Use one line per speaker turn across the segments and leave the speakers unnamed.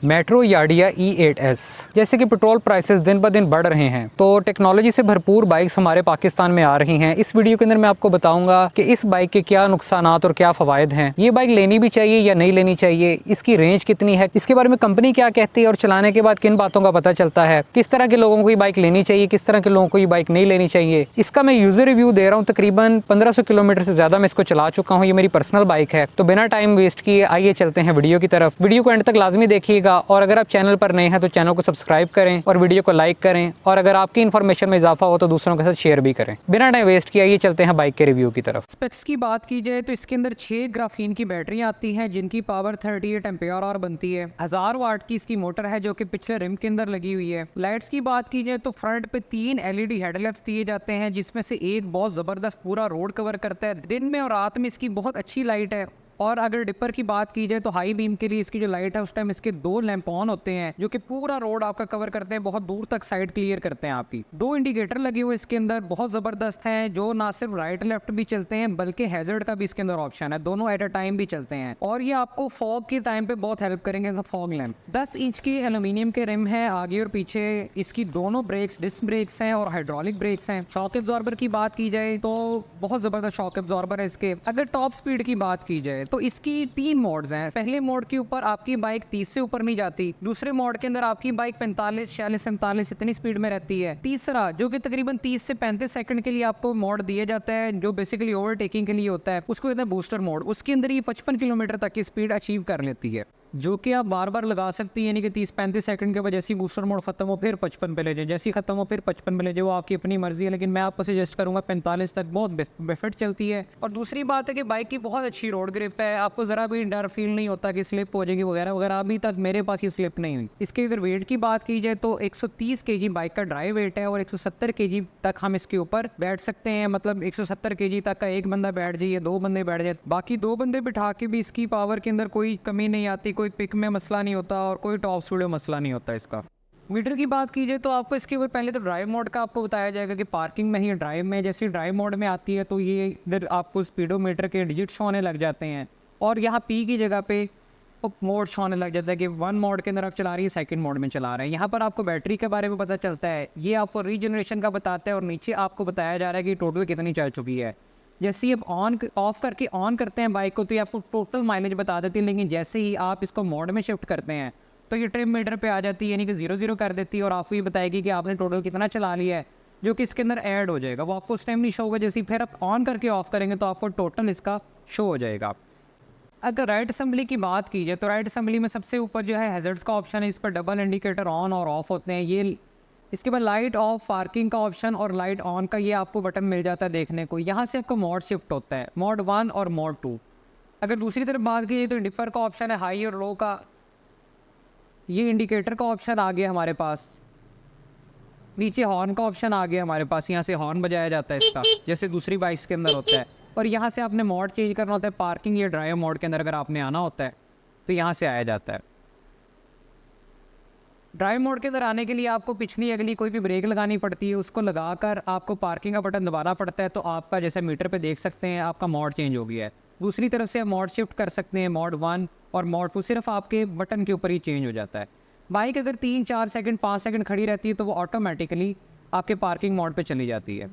Metro यार्डिया E8S। जैसे कि petrol prices दिन ब दिन बढ़ रहे हैं तो टेक्नोलॉजी से भरपूर बाइक्स हमारे पाकिस्तान में आ रही हैं। इस वीडियो के अंदर मैं आपको बताऊंगा कि इस बाइक के क्या नुकसानात और क्या फ़वाइद हैं, ये बाइक लेनी भी चाहिए या नहीं लेनी चाहिए, इसकी रेंज कितनी है, इसके बारे में कंपनी क्या कहती है और चलाने के बाद किन बातों का पता चलता है, किस तरह के लोगों को ये बाइक लेनी चाहिए, किस तरह के लोगों को ये बाइक नहीं लेनी चाहिए। इसका मैं यूज़र रिव्यू दे रहा हूँ। तकरीबन 1500 किलोमीटर से ज़्यादा मैं इसको चला चुका हूँ। ये मेरी पर्सनल बाइक है। तो बिना टाइम वेस्ट किए आइए चलते हैं वीडियो की तरफ। वीडियो को एंड तक लाजमी देखिएगा और अगर आप चैनल पर नए हैं तो चैनल को सब्सक्राइब करें और वीडियो को लाइक करें, और अगर आपकी इन्फॉर्मेशन में इजाफा हो तो दूसरों के साथ शेयर भी करें। बिना टाइम वेस्ट किए आइए चलते हैं बाइक के रिव्यू की तरफ।
स्पेक्स की बात की जाए तो इसके अंदर 6 ग्राफीन की बैटरी आती हैं जिनकी पावर 38 एम्पेयर आवर बनती है। 1000 वाट की इसकी मोटर है जो कि पिछले रिम के अंदर लगी हुई है। लाइट्स की बात की जाए तो फ्रंट पे 3 LED हेडलैम्प्स दिए जाते हैं जिसमें से एक बहुत ज़बरदस्त पूरा रोड कवर करता है। दिन में और रात में इसकी बहुत अच्छी लाइट है। और अगर डिपर की बात की जाए तो हाई बीम के लिए इसकी जो लाइट है उस टाइम इसके 2 लैंप ऑन होते हैं जो कि पूरा रोड आपका कवर करते हैं, बहुत दूर तक साइड क्लियर करते हैं आपकी। 2 इंडिकेटर लगे हुए इसके अंदर बहुत ज़बरदस्त हैं जो ना सिर्फ राइट लेफ्ट भी चलते हैं बल्कि हैजर्ड का भी इसके अंदर ऑप्शन है, दोनों एट अ टाइम भी चलते हैं। और ये आपको फॉग के टाइम पे बहुत हेल्प करेंगे। फॉग लैंप 10 इंच की एल्यूमिनियम के रिम है आगे और पीछे। इसकी दोनों ब्रेक्स डिस्क ब्रेक्स हैं और हाइड्रोलिक ब्रेक्स हैं। शॉक एब्जॉर्बर की बात की जाए तो बहुत ज़बरदस्त शॉक एब्जॉर्बर है इसके। अगर टॉप स्पीड की बात की जाए तो इसकी 3 मोड्स हैं। पहले मोड के ऊपर आपकी बाइक 30 से ऊपर नहीं जाती। दूसरे मोड के अंदर आपकी बाइक 45, 46, 47 इतनी स्पीड में रहती है। तीसरा जो कि तकरीबन 30 से 35 सेकंड के लिए आपको मोड दिया जाता है जो बेसिकली ओवरटेकिंग के लिए होता है, उसको कहते हैं बूस्टर मोड। उसके अंदर ये 55 किलोमीटर तक की स्पीड अचीव कर लेती है जो कि आप बार बार लगा सकती है, यानी कि 30-35 सेकंड के बाद जैसे ही बूस्टर मोड खत्म हो फिर 55 पे ले जाए, जैसे ही खत्म हो फिर 55 पे ले जाए, वो आपकी अपनी मर्जी है। लेकिन मैं आपको सजेस्ट करूंगा 45 तक बहुत बेफिट चलती है। और दूसरी बात है कि बाइक की बहुत अच्छी रोड ग्रिप है, आपको ज़रा भी डर फील नहीं होता कि स्लिप हो जाएगी वगैरह वगैरह। अभी तक मेरे पास ये स्लिप नहीं हुई। इसके अगर वेट की बात की जाए तो 130 kg बाइक का ड्राई वेट है और 170 kg तक हम इसके ऊपर बैठ सकते हैं। मतलब 170 kg तक का एक बंदा बैठ जाइए, 2 बंदे बैठ जाए, बाकी 2 बंदे बिठा के भी इसकी पावर के अंदर कोई कमी नहीं आती, कोई पिक में मसला नहीं होता और कोई टॉप स्पीड में मसला नहीं होता इसका। मीटर की बात कीजिए तो आपको इसके ऊपर पहले तो ड्राइव मोड का आपको बताया जाएगा कि पार्किंग में ही ड्राइव में, जैसे ड्राइव मोड में आती है तो ये इधर आपको स्पीडोमीटर के डिजिट शो होने लग जाते हैं और यहाँ पी की जगह पे मोड शो होने लग जाता है कि 1 मोड के अंदर आप चला रही है, सेकंड मोड में चला रहे हैं। यहाँ पर आपको बैटरी के बारे में पता चलता है, ये आपको रीजनरेशन का बताता है और नीचे आपको बताया जा रहा है कि टोटल कितनी चल चुकी है। जैसे ही आप ऑफ करके ऑन करते हैं बाइक को तो ये आपको टोटल माइलेज बता देती है, लेकिन जैसे ही आप इसको मोड में शिफ्ट करते हैं तो ये ट्रिप मीटर पे आ जाती है, यानी कि 0-0 कर देती है और आपको ये बताएगी कि आपने टोटल कितना चला लिया है, जो कि इसके अंदर ऐड हो जाएगा। वो आपको उस टाइम नहीं शो होगा, जैसे ही फिर आप ऑन करके ऑफ करेंगे तो आपको टोटल इसका शो हो जाएगा। अगर राइट असेंबली की बात की जाए तो राइट असेंबली में सबसे ऊपर जो है हैजर्ड्स का ऑप्शन है, इस पर डबल इंडिकेटर ऑन और ऑफ होते हैं ये। इसके बाद लाइट ऑफ, पार्किंग का ऑप्शन और लाइट ऑन का ये आपको बटन मिल जाता है देखने को। यहाँ से आपको मोड शिफ्ट होता है, मोड 1 और मोड 2। अगर दूसरी तरफ बात की जाए तो डिफर का ऑप्शन है, हाई और लो का। ये इंडिकेटर का ऑप्शन आ गया हमारे पास। नीचे हॉर्न का ऑप्शन आ गया हमारे पास, यहाँ से हॉर्न बजाया जाता है इसका जैसे दूसरी बाइक्स के अंदर होता है। और यहाँ से आपने मोड चेंज करना होता है, पार्किंग या ड्राइव मोड के अंदर अगर आपने आना होता है तो यहाँ से आया जाता है। ड्राइव मोड के अंदर आने के लिए आपको पिछली अगली कोई भी ब्रेक लगानी पड़ती है, उसको लगाकर आपको पार्किंग का बटन दबाना पड़ता है तो आपका जैसे मीटर पे देख सकते हैं आपका मोड चेंज हो गया है। दूसरी तरफ से आप मोड शिफ्ट कर सकते हैं, मोड 1 और मोड 2 सिर्फ आपके बटन के ऊपर ही चेंज हो जाता है। बाइक अगर 3-4 सेकंड 5 सेकंड खड़ी रहती है तो वो ऑटोमेटिकली आपके पार्किंग मोड पे चली जाती है।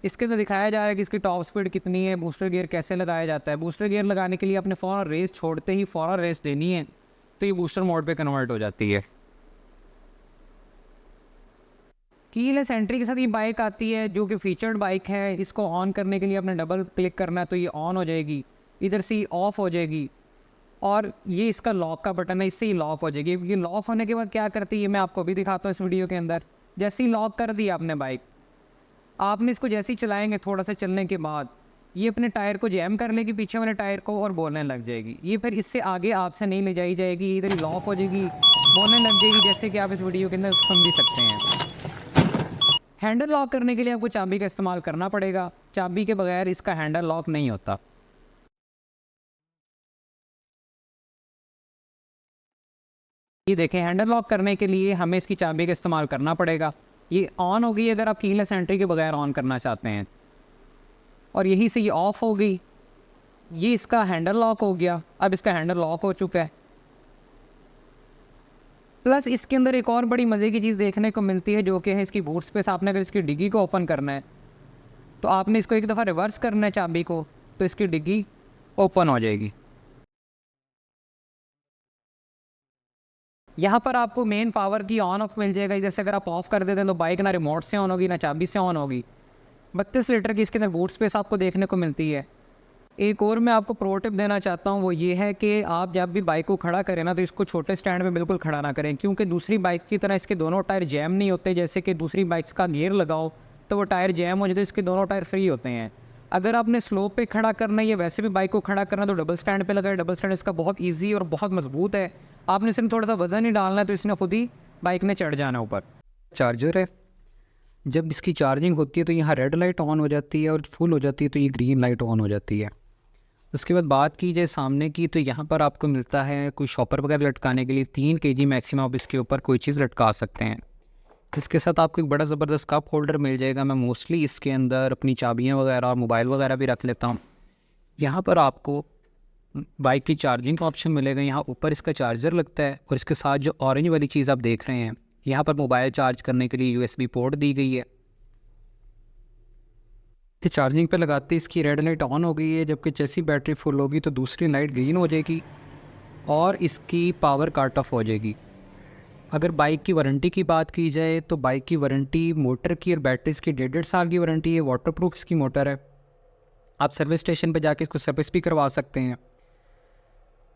इसके अंदर दिखाया जा रहा है कि इसकी टॉप स्पीड कितनी है, बूस्टर गियर कैसे लगाया जाता है। बूस्टर गियर लगाने के लिए आपने फ़ौरन रेस छोड़ते ही फ़ौरन रेस देनी है तो ये बूस्टर मोड पे कन्वर्ट हो जाती है। कीलेस एंट्री के साथ ये बाइक आती है जो कि फीचर्ड बाइक है। इसको ऑन करने के लिए आपने डबल क्लिक करना है तो ये ऑन हो जाएगी, इधर से ही ऑफ़ हो जाएगी और ये इसका लॉक का बटन है, इससे ही लॉक हो जाएगी। ये लॉक होने के बाद क्या करती है मैं आपको भी दिखाता हूँ इस वीडियो के अंदर। जैसे ही लॉक कर दी आपने बाइक, आपने इसको जैसे ही चलाएंगे थोड़ा सा चलने के बाद ये अपने टायर को जैम कर लेगी, पीछे वाले टायर को, और बोलने लग जाएगी। ये फिर इससे आगे आपसे नहीं ले जाई जाएगी, इधर ही लॉक हो जाएगी, बोलने लग जाएगी, जैसे कि आप इस वीडियो के अंदर सुन भी सकते हैं। हैंडल लॉक करने के लिए आपको चाबी का इस्तेमाल करना पड़ेगा, चाबी के बगैर इसका हैंडल लॉक नहीं होता। ये देखें, हैंडल लॉक करने के लिए हमें इसकी चाबी का इस्तेमाल करना पड़ेगा। ये ऑन हो गई अगर आप कीलेस एंट्री के बगैर ऑन करना चाहते हैं, और यहीं से ये ऑफ़ हो गई। ये इसका हैंडल लॉक हो गया। अब इसका हैंडल लॉक हो चुका है। प्लस इसके अंदर एक और बड़ी मज़े की चीज़ देखने को मिलती है, जो कि है इसकी बूट स्पेस। आपने अगर इसकी डिग्गी को ओपन करना है तो आपने इसको एक दफ़ा रिवर्स करना है चाबी को, तो इसकी डिग्गी ओपन हो जाएगी। यहाँ पर आपको मेन पावर की ऑन ऑफ मिल जाएगा। जैसे अगर आप ऑफ़ कर देते हैं तो बाइक ना रिमोट से ऑन होगी ना चाबी से ऑन होगी। 32 लीटर की इसके अंदर बूट स्पेस आपको देखने को मिलती है। एक और मैं आपको प्रो टिप देना चाहता हूँ, वो ये है कि आप जब भी बाइक को खड़ा करें ना, तो इसको छोटे स्टैंड पे बिल्कुल खड़ा ना करें, क्योंकि दूसरी बाइक की तरह इसके दोनों टायर जैम नहीं होते। जैसे कि दूसरी बाइक्स का गियर लगाओ तो वो टायर जैम हो जाते हैं, इसके दोनों टायर फ्री होते हैं। अगर आपने स्लोप पे खड़ा करना है या वैसे भी बाइक को खड़ा करना है तो डबल स्टैंड पे लगाए। डबल स्टैंड इसका बहुत ईजी और बहुत मजबूत है। आपने सिर्फ थोड़ा सा वज़न ही डालना है तो इसने खुद ही बाइक ने चढ़ जाना ऊपर। चार्जर है, जब इसकी चार्जिंग होती है तो यहाँ रेड लाइट ऑन हो जाती है और फुल हो जाती है तो ये ग्रीन लाइट ऑन हो जाती है। उसके बाद बात की जाए सामने की, तो यहाँ पर आपको मिलता है कोई शॉपर वगैरह लटकाने के लिए 3 kg मैक्सिमम आप इसके ऊपर कोई चीज़ लटका सकते हैं। इसके साथ आपको एक बड़ा ज़बरदस्त कप होल्डर मिल जाएगा। मैं मोस्टली इसके अंदर अपनी चाबियाँ वगैरह और मोबाइल वगैरह भी रख लेता हूँ। यहाँ पर आपको बाइक की चार्जिंग का ऑप्शन मिलेगा। यहाँ ऊपर इसका चार्जर लगता है और इसके साथ जो ऑरेंज वाली चीज़ आप देख रहे हैं, यहाँ पर मोबाइल चार्ज करने के लिए USB पोर्ट दी गई है। ये चार्जिंग पे लगाते इसकी रेड लाइट ऑन हो गई है, जबकि जैसी बैटरी फुल होगी तो दूसरी लाइट ग्रीन हो जाएगी और इसकी पावर कट ऑफ हो जाएगी। अगर बाइक की वारंटी की बात की जाए तो बाइक की वारंटी मोटर की और बैटरीज की 1.5 साल की वारंटी है। वाटरप्रूफ इसकी मोटर है। आप सर्विस स्टेशन पर जाके इसको सर्विस भी करवा सकते हैं।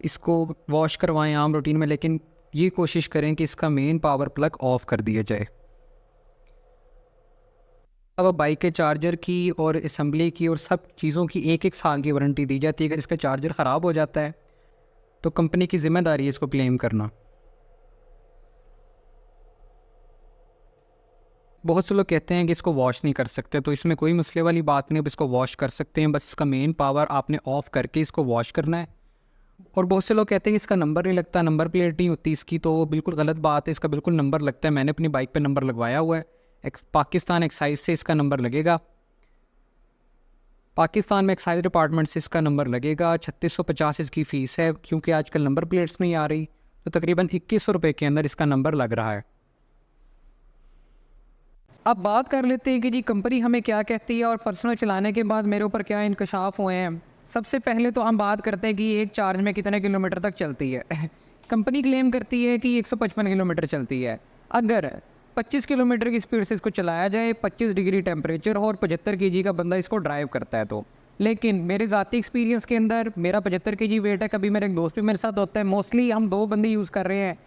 इसको वॉश करवाएं आम रूटीन में, लेकिन ये कोशिश करें कि इसका मेन पावर प्लग ऑफ कर दिया जाए। अब बाइक के चार्जर की और असम्बली की और सब चीज़ों की 1-1 साल की वारंटी दी जाती है। अगर इसका चार्जर ख़राब हो जाता है तो कंपनी की ज़िम्मेदारी है इसको क्लेम करना। बहुत से लोग कहते हैं कि इसको वॉश नहीं कर सकते, तो इसमें कोई मसले वाली बात नहीं। अब इसको वॉश कर सकते हैं, बस इसका मेन पावर आपने ऑफ़ करके इसको वॉश करना है। और बहुत से लोग कहते हैं कि इसका नंबर नहीं लगता, नंबर प्लेट नहीं होती इसकी, तो वो बिल्कुल गलत बात है। इसका बिल्कुल नंबर लगता है। मैंने अपनी बाइक पे नंबर लगवाया हुआ है। पाकिस्तान एक्साइज से इसका नंबर लगेगा। पाकिस्तान में एक्साइज डिपार्टमेंट से इसका नंबर लगेगा। 3650 इसकी फ़ीस है। क्योंकि आजकल नंबर प्लेट्स नहीं आ रही, तो तकरीबन 2100 रुपये के अंदर इसका नंबर लग रहा है। अब बात कर लेते हैं कि जी कंपनी हमें क्या कहती है और पर्सनल चलाने के बाद मेरे ऊपर क्या इंकशाफ हुए हैं। सबसे पहले तो हम बात करते हैं कि एक चार्ज में कितने किलोमीटर तक चलती है। कंपनी क्लेम करती है कि 155 किलोमीटर चलती है। अगर 25 किलोमीटर की स्पीड से इसको चलाया जाए, 25 डिग्री टेम्परेचर और 75 kg का बंदा इसको ड्राइव करता है तो। लेकिन मेरे ज़ाती एक्सपीरियंस के अंदर मेरा 75 kg वेट है। कभी मेरे एक दोस्त भी मेरे साथ होता है। मोस्टली हम 2 बंदे यूज़ कर रहे हैं।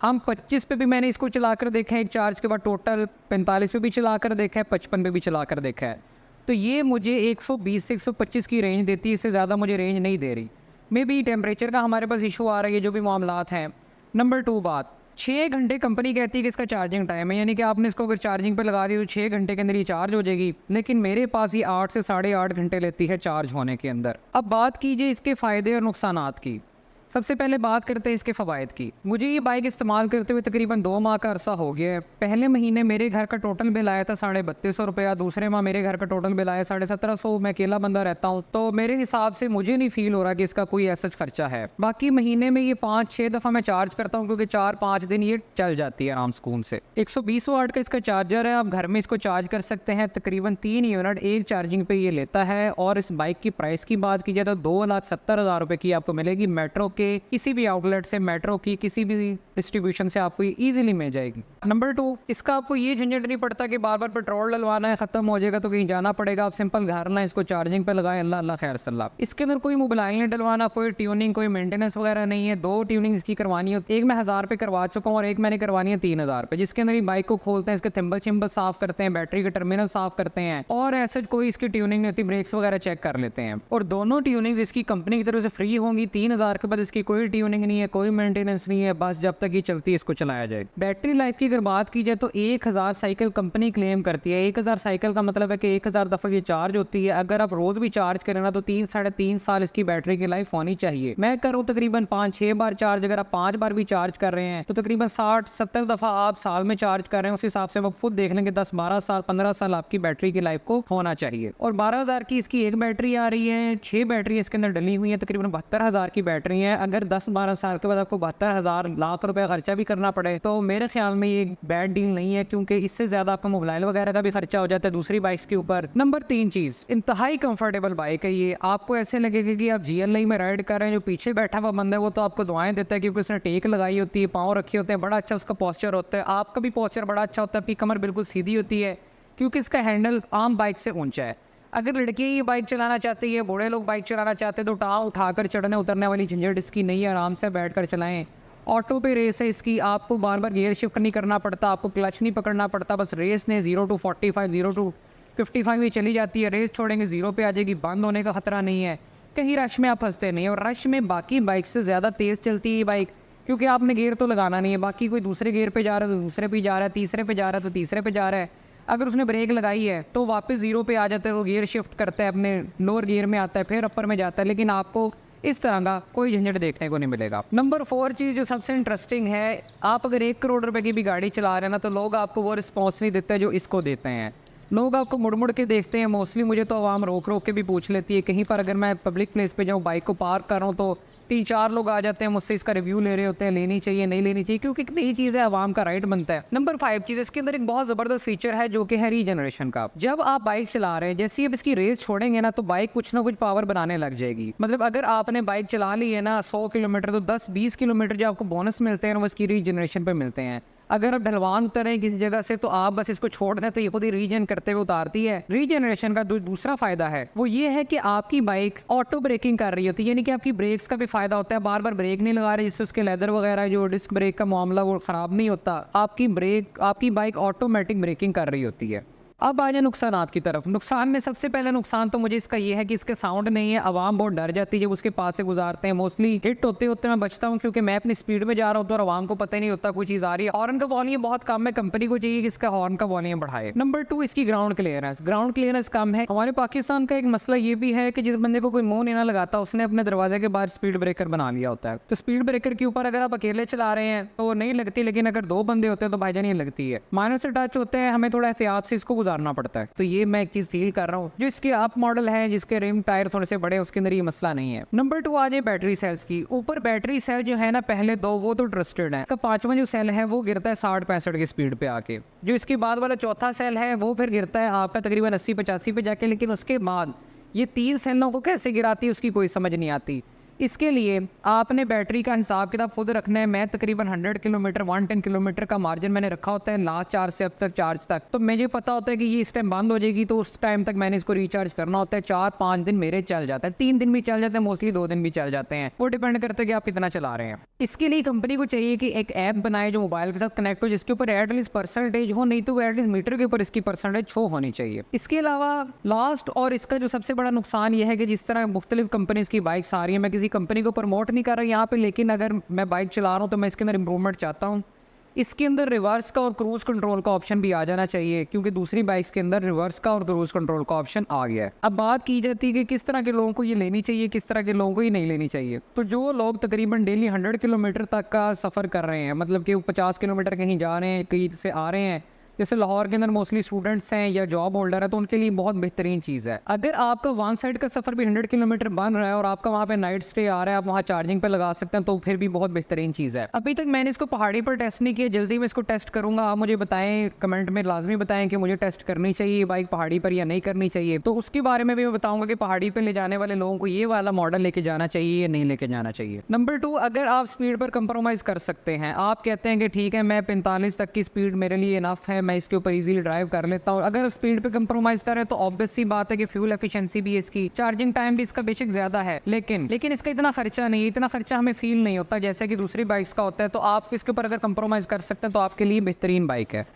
हम 25 पे भी मैंने इसको चला कर देखा है एक चार्ज के बाद। टोटल 45 पे भी चला कर देखा है, 55 पे भी चला कर देखा है। तो ये मुझे 120 से 125 की रेंज देती है। इससे ज़्यादा मुझे रेंज नहीं दे रही। मे बी टेम्परेचर का हमारे पास इशू आ रहा है, जो भी मामलात हैं। नंबर 2 बात, 6 घंटे कंपनी कहती है कि इसका चार्जिंग टाइम है, यानी कि आपने इसको अगर चार्जिंग पे लगा दी तो 6 घंटे के अंदर ये चार्ज हो जाएगी। लेकिन मेरे पास ये 8 से 8.5 घंटे लेती है चार्ज होने के अंदर। अब बात कीजिए इसके फ़ायदे और नुकसानात की। सबसे पहले बात करते हैं इसके फ़वाइद की। मुझे ये बाइक इस्तेमाल करते हुए तकरीबन 2 माह का अरसा हो गया है। पहले महीने मेरे घर का टोटल बिल आया था 3250 रुपया। दूसरे माह मेरे घर का टोटल बिल आया 1750। मैं अकेला बंदा रहता हूँ, तो मेरे हिसाब से मुझे नहीं फील हो रहा कि इसका कोई ऐसा खर्चा है। बाकी महीने में ये 5-6 दफ़ा मैं चार्ज करता हूँ, क्योंकि 4-5 दिन ये चल जाती है आराम सुकून से। 120 वाट का इसका चार्जर है। आप घर में इसको चार्ज कर सकते हैं। तकरीबन 3 यूनिट एक चार्जिंग पे ये लेता है। और इस बाइक की प्राइस की बात की जाए तो 2,70,000 रुपये की आपको मिलेगी। मेट्रो के किसी भी आउटलेट से, मेट्रो की किसी भी डिस्ट्रीब्यूशन से आपको ये ईजिली मिल जाएगी। नंबर 2, इसका आपको ये झंझट नहीं पड़ता कि बार बार पेट्रोल डलवाना है, ख़त्म हो जाएगा तो कहीं जाना पड़ेगा। आप सिंपल घर ना इसको चार्जिंग पे लगाएं, अल्लाह अल्लाह खैर सल्ला। इसके अंदर कोई मोबाइल नहीं डलवाना, कोई ट्यूनिंग, कोई मेंटेनेंस वगैरह नहीं है। 2 ट्यूनिंग इसकी करवानी होती है। एक मैं 1000 रुपये करवा चुका हूँ और एक मैंने करवानी है 3000 रुपये, जिसके अंदर ये बाइक को खोलते हैं, इसके थिम्बल चिम्बल साफ करते हैं, बैटरी के टर्मिनल साफ करते हैं, और ऐसे कोई इसकी ट्यूनिंग नहीं होती। ब्रेक्स वगैरह चेक कर लेते हैं। और दोनों ट्यूनिंग इसकी कंपनी की तरफ से फ्री होंगी। 3000 के बाद इसकी कोई ट्यूनिंग नहीं है, कोई मेंटेनेंस नहीं है। बस जब तक ये चलती है इसको चलाया जाए। बैटरी लाइफ की अगर बात की जाए तो 1000 साइकिल कंपनी क्लेम करती है। 1000 साइकिल का मतलब है कि 1000 दफ़ा ये चार्ज होती है। अगर आप रोज़ भी चार्ज करें ना तो 3-3.5 साल इसकी बैटरी की लाइफ होनी चाहिए। मैं करूँ तकरीबन 5-6 बार चार्ज। अगर आप 5 बार भी चार्ज कर रहे हैं तो तकरीबन 60-70 दफ़ा आप साल में चार्ज कर रहे हैं। उस हिसाब से आप खुद देख लेंगे 10-12 साल 15 साल आपकी बैटरी की लाइफ को होना चाहिए। और 12000 की इसकी एक बैटरी आ रही है। 6 बैटरी इसके अंदर डली हुई है। तकरीबन 72000 की बैटरी है। अगर 10-12 साल के बाद आपको 72,000 लाख रुपए खर्चा भी करना पड़े तो मेरे ख्याल में ये बैड डील नहीं है, क्योंकि इससे ज़्यादा आपका मोबाइल वगैरह का भी खर्चा हो जाता है दूसरी बाइक्स के ऊपर। नंबर 3 चीज़, इंतहाई कंफर्टेबल बाइक है ये। आपको ऐसे लगेगा कि आप GLI में राइड कर रहे हैं। जो पीछे बैठा हुआ बंदा है वो तो आपको दुआएं देता है क्योंकि उसने टेक लगाई होती है, पाँव रखे होते हैं, बड़ा अच्छा उसका पॉस्चर होता है। आपका भी पॉस्चर बड़ा अच्छा होता है, आपकी कमर बिल्कुल सीधी होती है क्योंकि इसका हैंडल आम बाइक से ऊंचा है। अगर लड़कियाँ ये बाइक चलाना चाहती है, बूढ़े लोग बाइक चलाना चाहते हैं तो टाँव उठाकर चढ़ने उतरने वाली झंझट इसकी नहीं है, आराम से बैठ कर चलाएँ। ऑटो पे रेस है इसकी, आपको बार बार गियर शिफ्ट नहीं करना पड़ता, आपको क्लच नहीं पकड़ना पड़ता, बस रेस ने 0 to 45 0 to 55 ही चली जाती है। रेस छोड़ेंगे 0 पे आ जाएगी, बंद होने का खतरा नहीं है, कहीं रश में आप फंसते नहीं। और रश में बाकी बाइक से ज़्यादा तेज़ चलती है ये बाइक, क्योंकि आपने गियर तो लगाना नहीं है। बाकी कोई दूसरे गियर पे जा रहा है तो दूसरे पे जा रहा है, तीसरे पे जा रहा है तो तीसरे पे जा रहा है। अगर उसने ब्रेक लगाई है तो वापस 0 पे आ जाता है, वो गियर शिफ्ट करता है, अपने लोअर गियर में आता है, फिर अपर में जाता है, लेकिन आपको इस तरह का कोई झंझट देखने को नहीं मिलेगा। नंबर 4 चीज़ जो सबसे इंटरेस्टिंग है, आप अगर 1 करोड़ रुपए की भी गाड़ी चला रहे हैं ना तो लोग आपको वो रिस्पॉन्स नहीं देते जो इसको देते हैं। लोग आपको मुड़ मुड़ के देखते हैं। मोस्टली मुझे तो आवाम रोक रोक के भी पूछ लेती है, कहीं पर अगर मैं पब्लिक प्लेस पे जाऊँ, बाइक को पार्क कर रहा हूँ तो 3-4 लोग आ जाते हैं मुझसे इसका रिव्यू ले रहे होते हैं, लेनी चाहिए नहीं लेनी चाहिए, क्योंकि एक नई चीज़ है, आवाम का राइट बनता है। नंबर 5 चीज़, इसके अंदर एक बहुत ज़बरदस्त फीचर है जो कि है रीजनरेशन का। जब आप बाइक चला रहे हैं, जैसे ही अब इसकी रेस छोड़ेंगे ना तो बाइक कुछ ना कुछ पावर बनाने लग जाएगी। मतलब अगर आपने बाइक चला ली है ना 100 किलोमीटर, तो 10-20 किलोमीटर जो आपको बोनस मिलते हैं वो इसकी रीजनरेशन पे मिलते हैं। अगर आप ढलवान उतर हैं किसी जगह से तो आप बस इसको छोड़ दें तो ये खुद ही रीजन करते हुए उतारती है। रीजनरेशन का दूसरा फायदा है वो ये है कि आपकी बाइक ऑटो ब्रेकिंग कर रही होती है, यानी कि आपकी ब्रेक्स का भी फायदा होता है। बार बार ब्रेक नहीं लगा रहे, जिससे उसके लेदर वगैरह जो डिस्क ब्रेक का मामला वो खराब नहीं होता। आपकी बाइक ऑटोमेटिक ब्रेकिंग कर रही होती है। अब आ जाए नुकसानात की तरफ। नुकसान में सबसे पहला नुकसान तो मुझे इसका ये है कि इसके साउंड नहीं है। आवाम बहुत डर जाती है जब उसके पास से गुजारते हैं। मोस्टली हिट होते होते मैं बचता हूँ क्योंकि मैं अपनी स्पीड में जा रहा हूँ तो आवाम को पता ही नहीं होता कोई चीज़ आ रही है। हॉर्न का वॉल्यूम बहुत कम है, कंपनी को चाहिए कि इसका हॉर्न का वॉल्यूम बढ़ाए। नंबर 2, इसकी ग्राउंड क्लियरेंस कम है। हमारे पाकिस्तान का एक मसला ये भी है कि जिस बंदे को कोई मुंह नहीं ना लगाता उसने अपने दरवाजे के बाहर स्पीड ब्रेकर बना लिया होता है। तो स्पीड ब्रेकर के ऊपर अगर आप अकेले चला रहे हैं तो नहीं लगती, लेकिन अगर 2 बंदे होते हैं तो भाईजान ये लगती है। माइनर से टच होते हैं, हमें थोड़ा एहतियात से इसको गुजारना पड़ता है। तो ये मैं एक चीज फील कर रहा हूँ। जो इसके अप मॉडल है जिसके रिम टायर थोड़े से बड़े, उसके अंदर ये मसला नहीं है। नंबर 2 आ जाए बैटरी सेल्स की। ऊपर बैटरी सेल जो है ना, पहले 2 वो तो ट्रस्टेड है। इसका 5वां जो सेल है वो गिरता है 60-65 की स्पीड पे आके। जो इसके बाद वाला चौथा सेल है वो फिर गिरता है आपका तकरीबन 80-85 पे जाके। लेकिन उसके बाद ये 3 सेलों को कैसे गिराती है उसकी कोई समझ नहीं आती। इसके लिए आपने बैटरी का हिसाब किताब खुद रखना है। मैं तकरीबन 100 किलोमीटर 110 किलोमीटर का मार्जिन मैंने रखा होता है लास्ट चार्ज से अब तक चार्ज तक। तो मुझे पता होता है कि ये इस टाइम बंद हो जाएगी, तो उस टाइम तक मैंने इसको रिचार्ज करना होता है। 4-5 दिन मेरे चल जाता है, 3 दिन भी चल जाते हैं, मोस्टली 2 दिन भी चल जाते हैं। वो डिपेंड करता है कि आप कितना चला रहे हैं। इसके लिए कंपनी को चाहिए कि एक ऐप बनाए जो मोबाइल के साथ कनेक्ट हो, जिसके ऊपर एटलीस्ट परसेंटेज हो, नहीं तो एटलीस्ट मीटर के ऊपर इसकी परसेंटेज शो होनी चाहिए। इसके अलावा लास्ट और इसका जो सबसे बड़ा नुकसान ये है कि जिस तरह मुख्तलिफ कंपनीज की बाइक्स आ रही है, मैं किसी कंपनी को प्रमोट नहीं कर रहा यहाँ पे, लेकिन अगर मैं बाइक चला रहा हूँ तो मैं इसके अंदर इंप्रूवमेंट चाहता हूँ। इसके अंदर रिवर्स का और क्रूज कंट्रोल का ऑप्शन भी आ जाना चाहिए, क्योंकि दूसरी बाइक्स के अंदर रिवर्स का और क्रूज कंट्रोल का ऑप्शन आ गया है। अब बात की जाती है कि किस तरह के लोगों को ये लेनी चाहिए, किस तरह के लोगों को ये नहीं लेनी चाहिए। तो जो लोग तकरीबन डेली 100 किलोमीटर तक का सफ़र कर रहे हैं, मतलब कि वो 50 किलोमीटर कहीं जा रहे हैं, कहीं से आ रहे हैं, जैसे लाहौर के अंदर मोस्टली स्टूडेंट्स हैं या जॉब होल्डर है, तो उनके लिए बहुत बेहतरीन चीज़ है। अगर आपका वन साइड का सफ़र भी 100 किलोमीटर बन रहा है और आपका वहाँ पे नाइट स्टे आ रहा है, आप वहाँ चार्जिंग पे लगा सकते हैं, तो फिर भी बहुत बेहतरीन चीज़ है। अभी तक मैंने इसको पहाड़ी पर टेस्ट नहीं किया, जल्दी मैं इसको टेस्ट करूँगा। आप मुझे बताएं, कमेंट में लाजमी बताएं कि मुझे टेस्ट करनी चाहिए बाइक पहाड़ी पर या नहीं करनी चाहिए। तो उसके बारे में भी मैं बताऊँगा कि पहाड़ी पर ले जाने वाले लोगों को ये वाला मॉडल लेके जाना चाहिए या नहीं लेके जाना चाहिए। नंबर 2, अगर आप स्पीड पर कंप्रोमाइज़ कर सकते हैं, आप कहते हैं कि ठीक है मैं 45 तक की स्पीड मेरे लिए इनफ है, मैं इसके ऊपर ईजिली ड्राइव कर लेता हूँ। अगर स्पीड पे कंप्रोमाइज करें तो ऑब्वियस सी बात है कि फ्यूल एफिशिएंसी भी है इसकी, चार्जिंग टाइम भी इसका बेशक ज्यादा है, लेकिन इसका इतना खर्चा नहीं है, इतना खर्चा हमें फील नहीं होता जैसे कि दूसरी बाइक्स का होता है। तो आप इसके ऊपर अगर कंप्रोमाइज कर सकते हैं तो आपके लिए बेहतरीन बाइक है।